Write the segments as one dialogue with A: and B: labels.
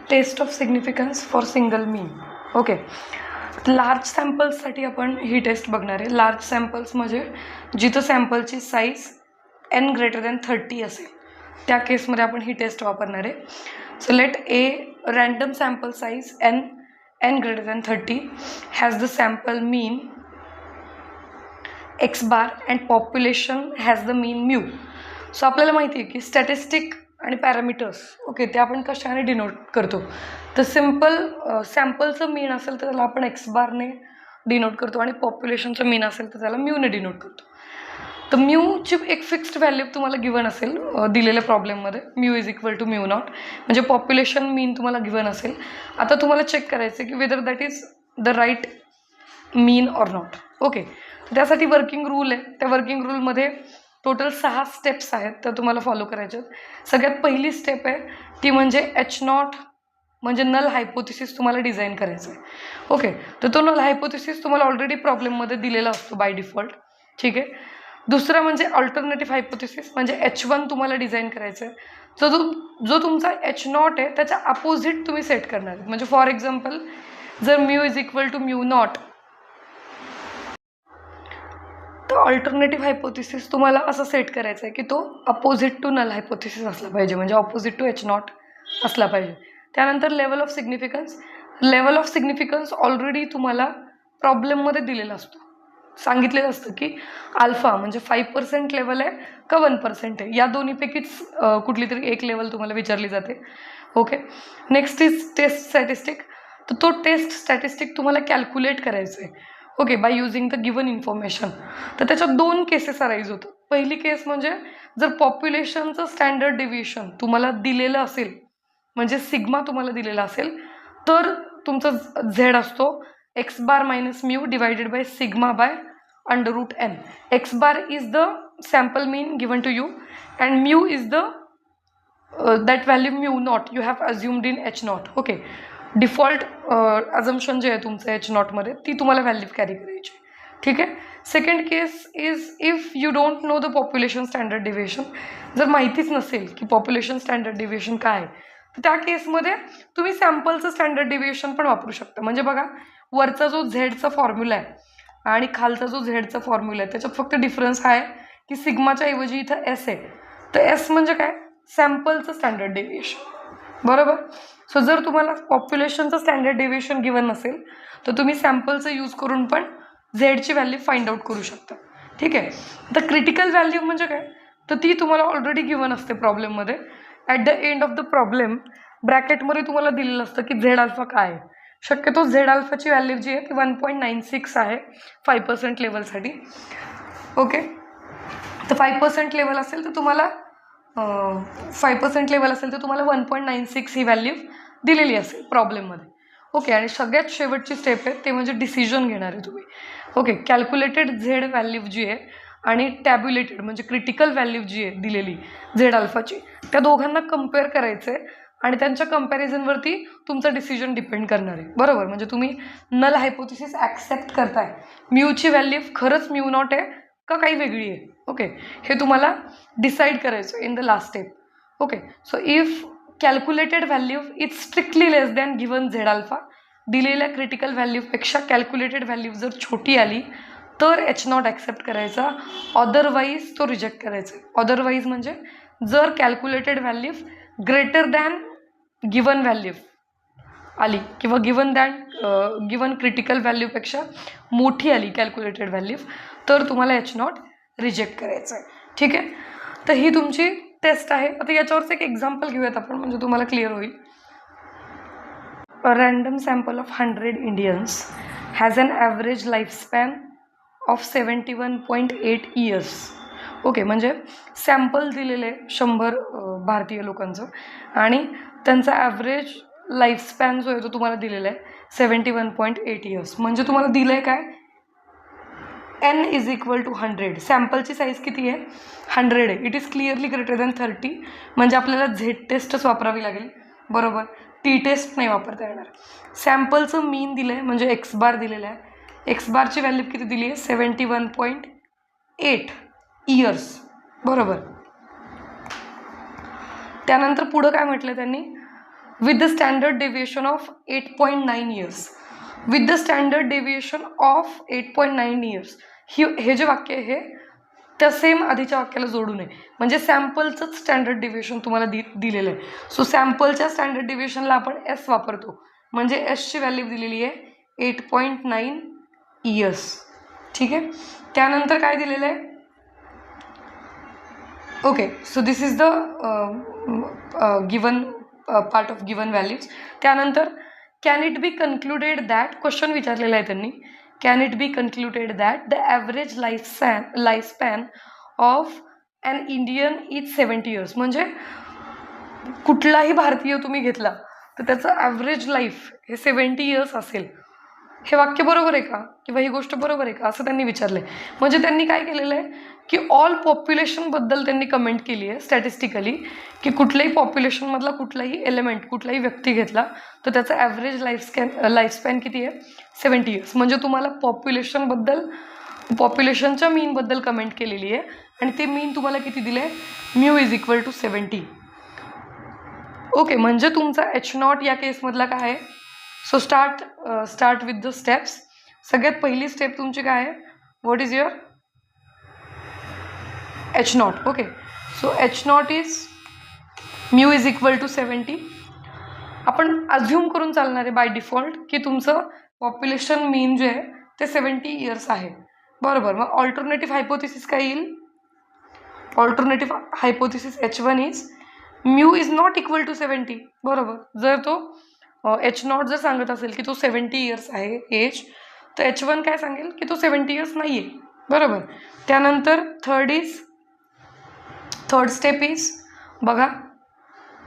A: Taste of significance for single mean. Okay, large सॅम्पल्ससाठी आपण ही टेस्ट बघणार आहे. लार्ज सॅम्पल्स म्हणजे जिथं सॅम्पलची साईज n greater than 30 असेल त्या केसमध्ये आपण ही टेस्ट वापरणार आहे. So let A random sample size n greater than 30 has the sample mean x bar and population has the mean mu. So आपल्याला माहिती आहे की स्टॅटिस्टिक आणि पॅरामीटर्स ओके ते आपण कशाने डिनोट करतो. तर सिम्पल सॅम्पलचं मीन असेल तर त्याला आपण एक्स बारने डिनोट करतो आणि पॉप्युलेशनचं मीन असेल तर त्याला म्यूने डिनोट करतो. तर म्यूची एक फिक्स्ड व्हॅल्यू तुम्हाला गिवन असेल दिलेल्या प्रॉब्लेममध्ये, mu is equal to mu nought, म्हणजे पॉप्युलेशन मीन तुम्हाला गिवन असेल. आता तुम्हाला चेक करायचं आहे की whether that is the right mean or not. Okay, त्यासाठी वर्किंग रूल आहे. त्या वर्किंग रूलमध्ये टोटल 6 स्टेप्स आहेत तर तुम्हाला फॉलो करायचे आहेत. सगळ्यात पहिली स्टेप आहे ती म्हणजे H0 म्हणजे नल हायपोथिसिस तुम्हाला डिझाईन करायचं आहे. ओके, तर तो नल हायपोथिसिस तुम्हाला ऑलरेडी प्रॉब्लेममध्ये दिलेला असतो बाय डिफॉल्ट. ठीक आहे. दुसरा म्हणजे अल्टरनेटिव्ह हायपोथिसिस म्हणजे H1 तुम्हाला डिझाईन करायचं आहे. जो तुमचा H0 आहे त्याच्या अपोजिट तुम्ही सेट करणार आहे. म्हणजे फॉर एक्झाम्पल जर mu is equal to mu nought तर अल्टरनेटिव्ह हायपोथिसिस तुम्हाला असं सेट करायचं आहे की तो अपोजिट टू नल हायपोथिसिस असला पाहिजे, म्हणजे ऑपोजिट टू H0 असला पाहिजे. त्यानंतर level of significance. Level of significance already तुम्हाला प्रॉब्लेममध्ये दिलेला असतो. सांगितलेलं असतं की अल्फा म्हणजे 5% लेवल आहे का 1% आहे, या दोन्हीपैकीच कुठली तरी एक लेवल तुम्हाला विचारली जाते. Okay, next is test statistic. तर तो टेस्ट स्टॅटिस्टिक तुम्हाला कॅल्क्युलेट करायचं आहे okay by using the given information. तर त्याच्यात 2 केसेस अराईज होतात. पहिली केस म्हणजे जर पॉप्युलेशनचं स्टँडर्ड डेव्हिएशन तुम्हाला दिलेलं असेल, म्हणजे सिग्मा तुम्हाला दिलेला असेल, तर तुमचा झेड असतो X bar minus mu divided by sigma by √n. X bar is the sample mean given to you and mu is the that value mu nought you have assumed in H0. Okay, default assumption जे आहे तुमचं H0 मध्ये ती तुम्हाला value carry करायची. ठीक आहे. Second case is if you don't know the population standard deviation. जर माहितीच नसेल की पॉप्युलेशन स्टँडर्ड डेव्हिएशन काय आहे तर त्या केसमध्ये तुम्ही सॅम्पलचं स्टँडर्ड डेव्हिएशन पण वापरू शकता. म्हणजे बघा, वरचा जो झेडचा फॉर्म्युला आहे आणि खालचा जो झेडचा फॉर्म्युला आहे त्याच्यात फक्त डिफरन्स हा आहे की सिग्माच्या ऐवजी इथं एस आहे. तर एस म्हणजे काय, सॅम्पलचं स्टँडर्ड डेव्हिएशन. बरोबर. सो जर तुम्हाला पॉप्युलेशनचं स्टँडर्ड डेव्हिएशन गिवन नसेल तर तुम्ही सॅम्पलचं यूज करून पण झेडची व्हॅल्यू फाइंड आउट करू शकता. ठीक आहे. तर क्रिटिकल व्हॅल्यू म्हणजे काय, तर ती तुम्हाला ऑलरेडी गिवन असते प्रॉब्लेममध्ये. At the end of the problem ब्रॅकेटमध्ये तुम्हाला दिलेलं असतं की झेड अल्फा काय आहे. शक्यतो झेड अल्फाची व्हॅल्यू जी आहे ती 1.96 आहे 5% लेवलसाठी. ओके, तर 5% लेवल असेल तर तुम्हाला 5% लेवल असेल तर तुम्हाला 1.96 ही व्हॅल्यू दिलेली असेल प्रॉब्लेममध्ये. ओके, आणि सगळ्यात शेवटची स्टेप आहे ते म्हणजे डिसिजन घेणार आहे तुम्ही. ओके, कॅल्क्युलेटेड झेड व्हॅल्यू जी आहे आणि टॅब्युलेटेड म्हणजे क्रिटिकल व्हॅल्यू जी आहे दिलेली झेड अल्फाची, त्या दोघांना कम्पेअर करायचं आहे आणि त्यांच्या कंपॅरिझनवरती तुमचा डिसिजन डिपेंड करणार आहे. बरोबर, म्हणजे तुम्ही नल हायपोथिसिस ॲक्सेप्ट करताय, म्यूची व्हॅल्यू खरंच म्यू नॉट आहे का काही वेगळी आहे. ओके, हे तुम्हाला डिसाईड करायचं in the last step. Okay, so if calculated value is strictly less than given Z alpha, दिलेल्या क्रिटिकल व्हॅल्यूपेक्षा कॅल्क्युलेटेड व्हॅल्यू जर छोटी आली तर H0 ॲक्सेप्ट करायचा, अदरवाईज तो रिजेक्ट करायचा. अदरवाईज म्हणजे जर calculated value greater than given value आली किंवा गिवन क्रिटिकल व्हॅल्यूपेक्षा मोठी आली कॅल्क्युलेटेड व्हॅल्यू तर तुम्हाला H0 रिजेक्ट करायचं आहे. ठीक आहे. तर ही तुमची टेस्ट आहे. आता याच्यावरचं एक एक्झाम्पल घेऊयात आपण, म्हणजे तुम्हाला क्लिअर होईल. A random sample of 100 Indians has an average lifespan of 71.8 years. Okay, म्हणजे सॅम्पल दिलेले 100 भारतीय लोकांचं आणि त्यांचा ॲव्हरेज लाईफस्पॅन जो आहे तो तुम्हाला दिलेला आहे 71.8 इयर्स. म्हणजे तुम्हाला दिलं आहे काय, n इज इक्वल टू 100. सॅम्पलची साईज किती आहे, 100 आहे. It is clearly greater than 30. म्हणजे आपल्याला झेड टेस्टच वापरावी लागेल. बरोबर, टी टेस्ट नाही वापरता येणार. सॅम्पलचं मीन दिलं आहे म्हणजे एक्स बार दिलेलं आहे. एक्स बारची व्हॅल्यू किती दिली आहे, 71.8 इयर्स. बरोबर. त्यानंतर पुढं काय म्हटलं त्यांनी, with the standard deviation of 8.9 years. With the standard deviation of 8.9 years. हे जे वाक्य आहे त्या सेम आधीच्या वाक्याला जोडू नये. म्हणजे सॅम्पलचंच स्टँडर्ड डेविएशन तुम्हाला दिलेलं आहे. सो सॅम्पलच्या स्टँडर्ड डेविएशनला आपण एस वापरतो. म्हणजे एसची व्हॅल्यू दिलेली आहे 8.9 years. ठीक आहे. त्यानंतर काय दिलेलं आहे? Okay, so this is the given part of given values. त्यानंतर can it be concluded that, question विचारलेला आहे त्यांनी, can it be concluded that the average lifespan of an Indian is 70 years. म्हणजे कुठलाही भारतीय तुम्ही घेतला तर त्याचं ॲव्हरेज लाईफ हे 70 years असेल. हे वाक्य बरोबर आहे का, किंवा ही गोष्ट बरोबर आहे का, असं त्यांनी विचारलं आहे. म्हणजे त्यांनी काय केलेलं आहे की ऑल पॉप्युलेशनबद्दल त्यांनी कमेंट केली आहे स्टॅटिस्टिकली, की कुठल्याही पॉप्युलेशनमधला कुठलाही एलिमेंट, कुठलाही व्यक्ती घेतला तर त्याचा ॲव्हरेज लाईफस्पॅन किती आहे? 70 years. म्हणजे तुम्हाला पॉप्युलेशनच्या मीनबद्दल कमेंट केलेली आहे आणि ते मीन तुम्हाला किती दिले? Mu is equal to 70. Okay, म्हणजे तुमचा H0 या केसमधला काय आहे? So start with the steps. सगळ्यात पहिली स्टेप तुमची काय आहे? What is your H0. Okay, so H0 is mu is equal to 70. आपण अज्युम करून चालणार आहे बाय डिफॉल्ट की तुमचं पॉप्युलेशन मीन जे आहे ते 70 years आहे. बरोबर. मग ऑल्टरनेटिव्ह हायपोथिसिस काय येईल? Alternative hypothesis H1 is mu is not equal to 70. बरोबर. जर तो H0 जर सांगत असेल की तो 70 years आहे एज, तर H1 काय सांगेल की तो 70 years नाही आहे. बरोबर. त्यानंतर थर्ड स्टेप इज बघा,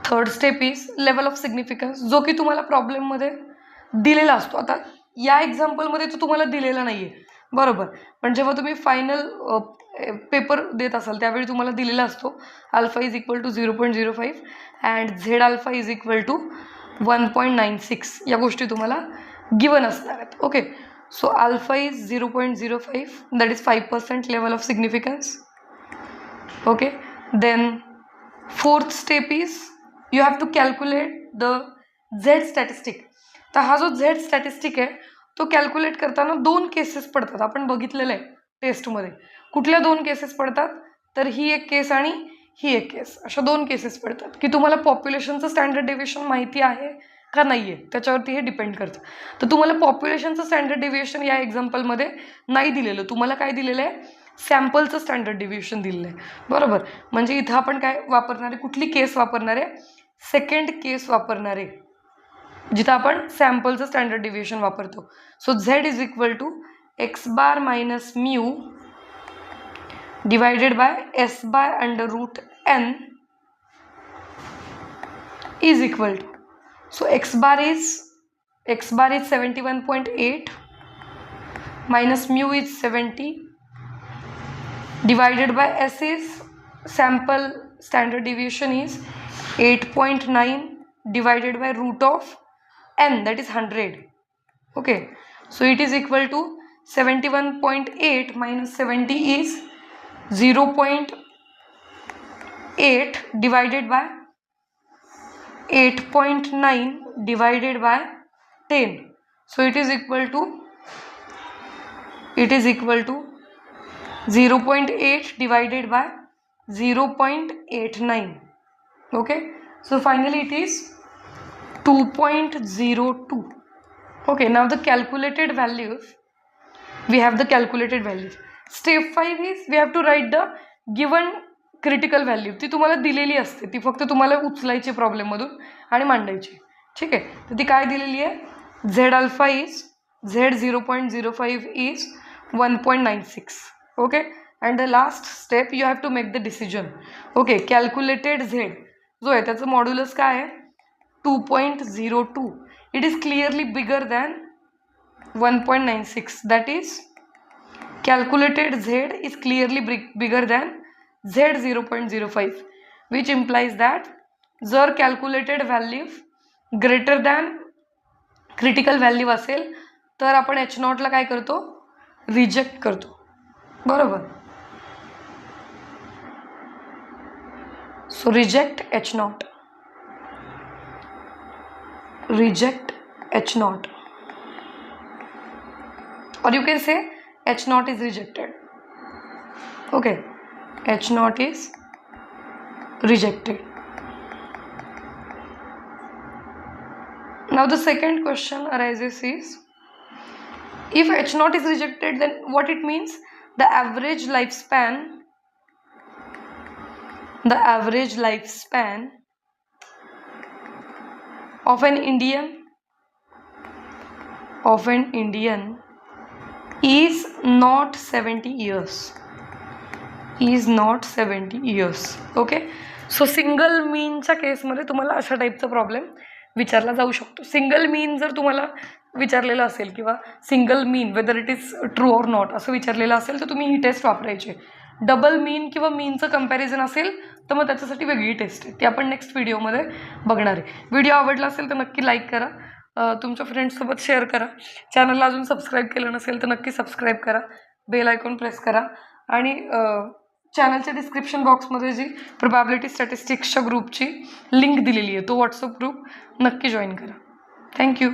A: third step is level of significance, जो की तुम्हाला प्रॉब्लेममध्ये दिलेला असतो. आता या एक्झाम्पलमध्ये तो तुम्हाला दिलेला नाही आहे. बरोबर. पण जेव्हा तुम्ही फायनल पेपर देत असाल त्यावेळी तुम्हाला दिलेला असतो alpha is equal to 0.05 and Z alpha is equal to 1.96. या गोष्टी तुम्हाला गिवन असणार आहेत. Okay, so alpha is 0.05, that is 5% level of significance. Okay, then fourth step is you have to calculate the Z statistic. तर हा जो Z statistic आहे तो कॅल्क्युलेट करताना 2 केसेस पडतात. आपण बघितलेलं आहे टेस्टमध्ये. कुठल्या 2 केसेस पडतात? तर ही एक केस आणि ही एक केस, अशा 2 केसेस पडतात की तुम्हाला पॉप्युलेशनचं स्टँडर्ड डेविएशन माहिती आहे का नाही आहे त्याच्यावरती हे डिपेंड करतं. तर तुम्हाला पॉप्युलेशनचं स्टँडर्ड डेविएशन या एक्झाम्पलमध्ये नाही दिलेलं. तुम्हाला काय दिलेलं आहे? सॅम्पलचं स्टँडर्ड डेविएशन दिलेलं आहे. बरोबर. म्हणजे इथं आपण काय वापरणार आहे? कुठली केस वापरणार आहे? सेकंड केस वापरणार आहे, जिथं आपण सॅम्पलचं स्टँडर्ड डेविएशन वापरतो. So Z is equal to X bar minus mu divided by s by under root n is equal to, so x bar is 71.8 minus mu is 70 divided by s is sample standard deviation is 8.9 divided by root of n, that is 100. Okay, so it is equal to 71.8 minus 70 is 0.8 divided by 8.9 divided by 10. So it is equal to 0.8 divided by 0.89. Okay, so finally it is 2.02. Okay, now the calculated values, we have the calculated values. Step 5 is we have to write the given critical value. ती तुम्हाला दिलेली असते, ती फक्त तुम्हाला उचलायची प्रॉब्लेममधून आणि मांडायची. ठीक आहे. तर ती काय दिलेली आहे? Z alpha is Z 0.05 is 1.96. Okay, and the last step you have to make the decision. Okay, calculated Z जो आहे त्याचं मॉड्युलस काय आहे? 2.02. It is clearly bigger than 1.96. That is calculated z is clearly bigger than z 0.05, which implies that जर calculated value greater than critical value असेल तर आपण H0 ला काय करतो? रिजेक्ट करतो. बरोबर. So reject H0. reject H naught, or you can say H naught is rejected. Okay, H naught is rejected. Now the second question arises is, if H naught is rejected, then what it means? The average lifespan of an Indian is not 70 years. Okay. So single मीनच्या केसमध्ये तुम्हाला अशा टाईपचा problem विचारला जाऊ शकतो. Single मीन जर तुम्हाला विचारलेलं असेल किंवा single mean whether it is true or not असं विचारलेलं असेल तर तुम्ही ही टेस्ट वापरायची. डबल मीन किंवा मीनचं कंपॅरिझन असेल तर मग त्याच्यासाठी वेगळी टेस्ट आहे, ती आपण नेक्स्ट व्हिडिओमध्ये बघणार आहे. व्हिडिओ आवडला असेल तर नक्की लाईक करा, तुमच्या फ्रेंड्ससोबत शेअर करा. चॅनलला अजून सबस्क्राईब केलं नसेल तर नक्की सबस्क्राईब करा, बेल आयकॉन प्रेस करा आणि चॅनलच्या डिस्क्रिप्शन बॉक्समध्ये जी प्रोबॅबिलिटी स्टॅटिस्टिक्सच्या ग्रुपची लिंक दिलेली आहे तो व्हॉट्सअप ग्रुप नक्की जॉईन करा. थँक्यू.